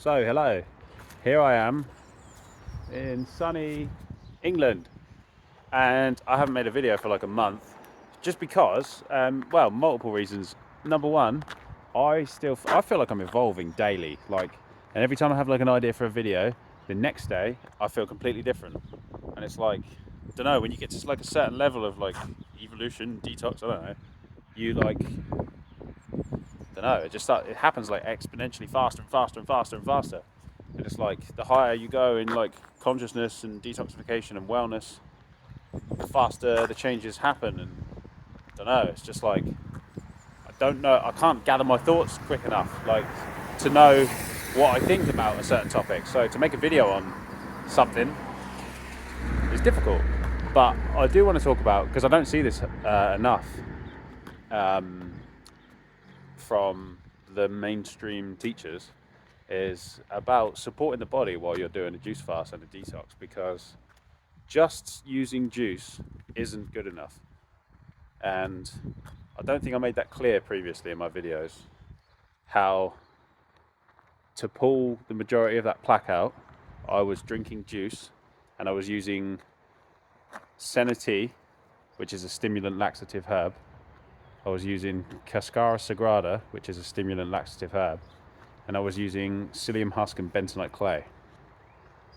So, hello, here I am in sunny England, and I haven't made a video for like a month just because, well, multiple reasons. Number one, I feel like I'm evolving daily, and every time I have like an idea for a video, the next day I feel completely different, and it's like, I don't know, when you get to like a certain level of like evolution, detox, I don't know, you like, don't know, it happens like exponentially faster and faster and faster and faster. And it's like the higher you go in like consciousness and detoxification and wellness, the faster the changes happen. And I don't know, it's just like, I don't know, I can't gather my thoughts quick enough, like, to know what I think about a certain topic. So to make a video on something is difficult. But I do want to talk about, because I don't see this enough um, from the mainstream teachers, is about supporting the body while you're doing a juice fast and a detox, because just using juice isn't good enough. And I don't think I made that clear previously in my videos, how to pull the majority of that plaque out, I was drinking juice and I was using senna tea, which is a stimulant laxative herb. I was using Cascara sagrada, which is a stimulant laxative herb, and I was using psyllium husk and bentonite clay.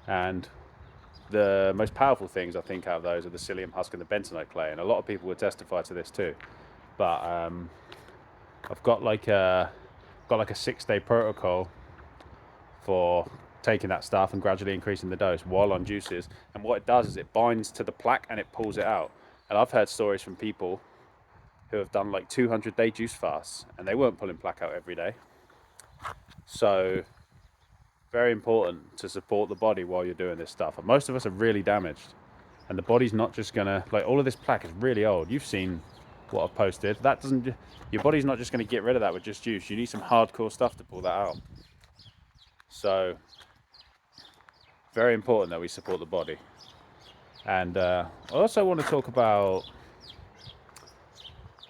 And the most powerful things I think out of those are the psyllium husk and the bentonite clay, and a lot of people would testify to this too. But I've got like a 6-day protocol for taking that stuff and gradually increasing the dose while on juices. And what it does is it binds to the plaque and it pulls it out. And I've heard stories from people who have done like 200-day juice fasts and they weren't pulling plaque out every day. So very important to support the body while you're doing this stuff. And most of us are really damaged, and the body's not just gonna, like, all of this plaque is really old. You've seen what I've posted. That doesn't, your body's not just gonna get rid of that with just juice. You need some hardcore stuff to pull that out. So very important that we support the body. And I also want to talk about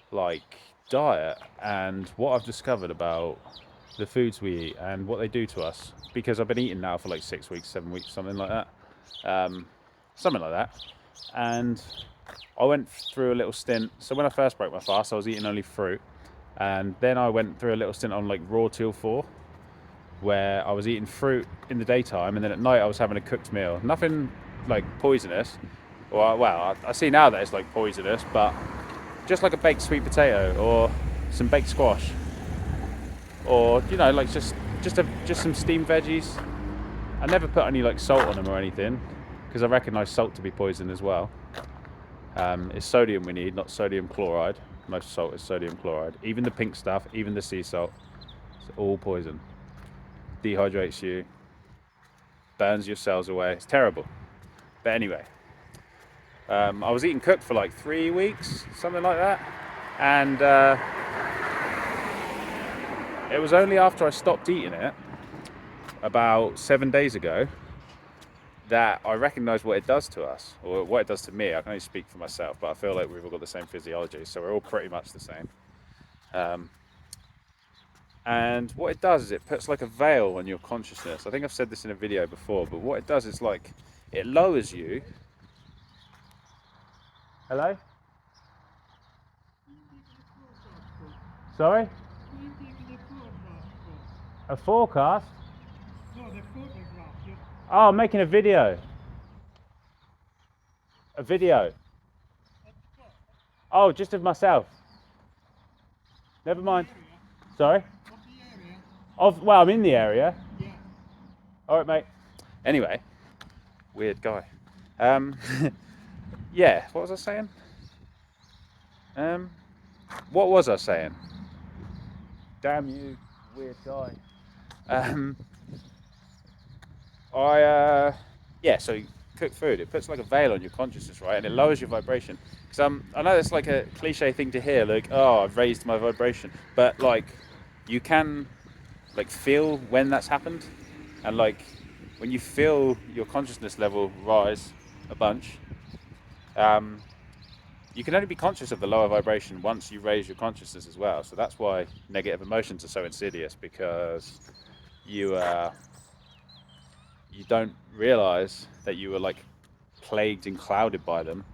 like diet and what I've discovered about the foods we eat and what they do to us, because I've been eating now for like 6 weeks, 7 weeks, something like that. And I went through a little stint. So when I first broke my fast, I was eating only fruit, and then I went through a little stint on like raw teal 4, where I was eating fruit in the daytime, and then at night I was having a cooked meal. Nothing like poisonous. Well, I see now that it's like poisonous, but just like a baked sweet potato or some baked squash, or like just some steamed veggies. I never put any like salt on them or anything, because I recognise salt to be poison as well. It's sodium we need, not sodium chloride. Most salt is sodium chloride. Even the pink stuff, even the sea salt, it's all poison. Dehydrates you, burns your cells away. It's terrible. But anyway, I was eating cooked for like 3 weeks, something like that, and it was only after I stopped eating it about 7 days ago that I recognised what it does to us, or what it does to me. I can only speak for myself, but I feel like we've all got the same physiology, so we're all pretty much the same. And what it does is it puts like a veil on your consciousness. I think I've said this in a video before, but what it does is like, it lowers you. Hello? Sorry? A forecast? No, the photograph. Oh, I'm making a video. A video. Oh, just of myself. Never mind. Sorry? Well, I'm in the area. Yeah. All right, mate. Anyway, weird guy. Yeah, what was I saying? What was I saying? Damn you, weird guy. So cooked food, it puts like a veil on your consciousness, right? And it lowers your vibration. Because I know it's like a cliche thing to hear, like, oh, I've raised my vibration. But like, you can like feel when that's happened. And like, when you feel your consciousness level rise a bunch, you can only be conscious of the lower vibration once you raise your consciousness as well. So that's why negative emotions are so insidious, because you you don't realize that you were like plagued and clouded by them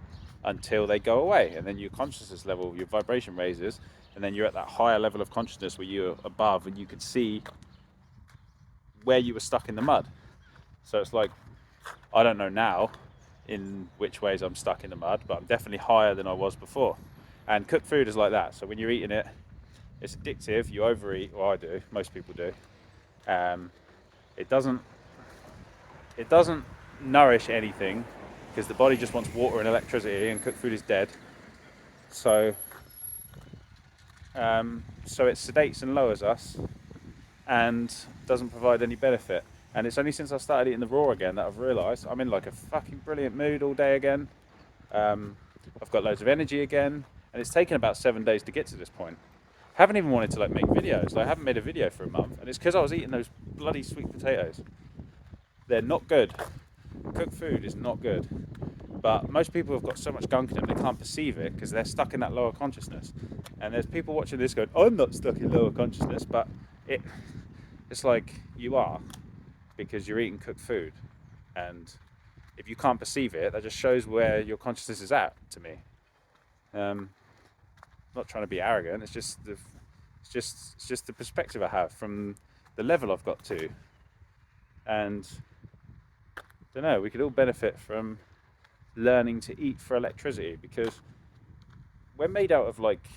until they go away, and then your consciousness level, your vibration raises, and then you're at that higher level of consciousness where you're above and you could see where you were stuck in the mud. So it's like, I don't know now in which ways I'm stuck in the mud, but I'm definitely higher than I was before. And cooked food is like that. So when you're eating it, it's addictive. You overeat, or I do. Most people do. Um, it doesn't. It doesn't nourish anything because the body just wants water and electricity, and cooked food is dead. So, so it sedates and lowers us, and doesn't provide any benefit. And it's only since I started eating the raw again that I've realised I'm in like a fucking brilliant mood all day again. I've got loads of energy again, and it's taken about 7 days to get to this point. I haven't even wanted to like make videos. Like, I haven't made a video for a month, and it's because I was eating those bloody sweet potatoes. They're not good. Cooked food is not good. But most people have got so much gunk in them they can't perceive it because they're stuck in that lower consciousness. And there's people watching this going, "I'm not stuck in lower consciousness," but it's like you are, because you're eating cooked food, and if you can't perceive it, that just shows where your consciousness is at. To me, I'm not trying to be arrogant. It's just the perspective I have from the level I've got to, and I don't know. We could all benefit from learning to eat for electricity, because we're made out of like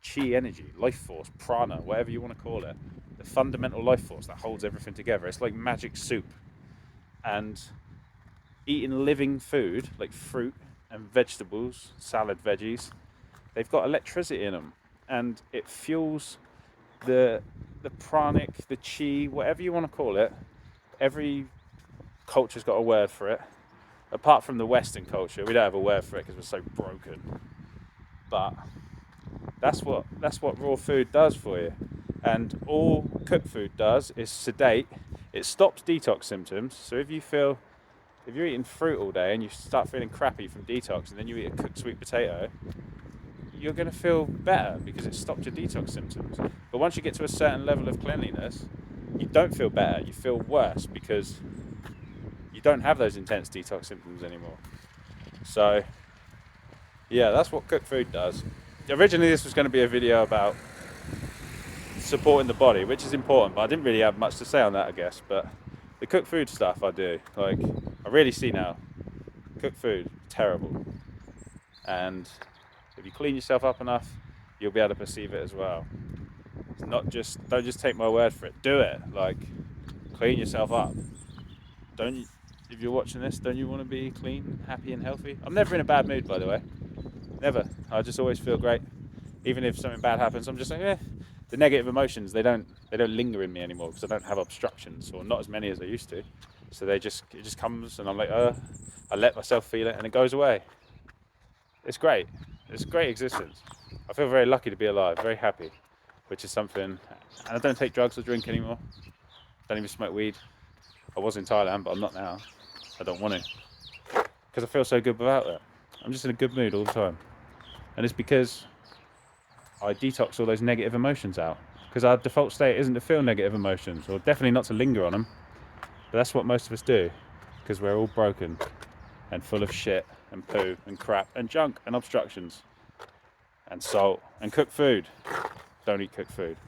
chi energy, life force, prana, whatever you want to call it, the fundamental life force that holds everything together. It's like magic soup. And eating living food like fruit and vegetables, salad, veggies, they've got electricity in them, and it fuels the pranic, the chi, whatever you want to call it. Every culture's got a word for it. Apart from the Western culture, we don't have a word for it because we're so broken. But that's what raw food does for you. And all cooked food does is sedate. It stops detox symptoms. So if you're eating fruit all day and you start feeling crappy from detox, and then you eat a cooked sweet potato, you're going to feel better because it stopped your detox symptoms. But once you get to a certain level of cleanliness, you don't feel better. You feel worse because you don't have those intense detox symptoms anymore. So, yeah, that's what cooked food does. Originally, this was going to be a video about supporting the body, which is important, but I didn't really have much to say on that, I guess. But the cooked food stuff I do. Like, I really see now, cooked food, terrible. And if you clean yourself up enough, you'll be able to perceive it as well. It's not just, don't just take my word for it. Do it. Like, clean yourself up. Don't you, if you're watching this, don't you want to be clean, happy and healthy? I'm never in a bad mood, by the way. Never. I just always feel great. Even if something bad happens, I'm just like, the negative emotions, they don't linger in me anymore because I don't have obstructions, or not as many as I used to. So it just comes, and I'm like, I let myself feel it, and it goes away. It's great. It's a great existence. I feel very lucky to be alive, very happy, which is something. And I don't take drugs or drink anymore. Don't even smoke weed. I was in Thailand, but I'm not now. I don't want to, because I feel so good without it. I'm just in a good mood all the time, and it's because I detox all those negative emotions out. Because our default state isn't to feel negative emotions, or definitely not to linger on them. But that's what most of us do, because we're all broken and full of shit and poo and crap and junk and obstructions and salt and cooked food. Don't eat cooked food.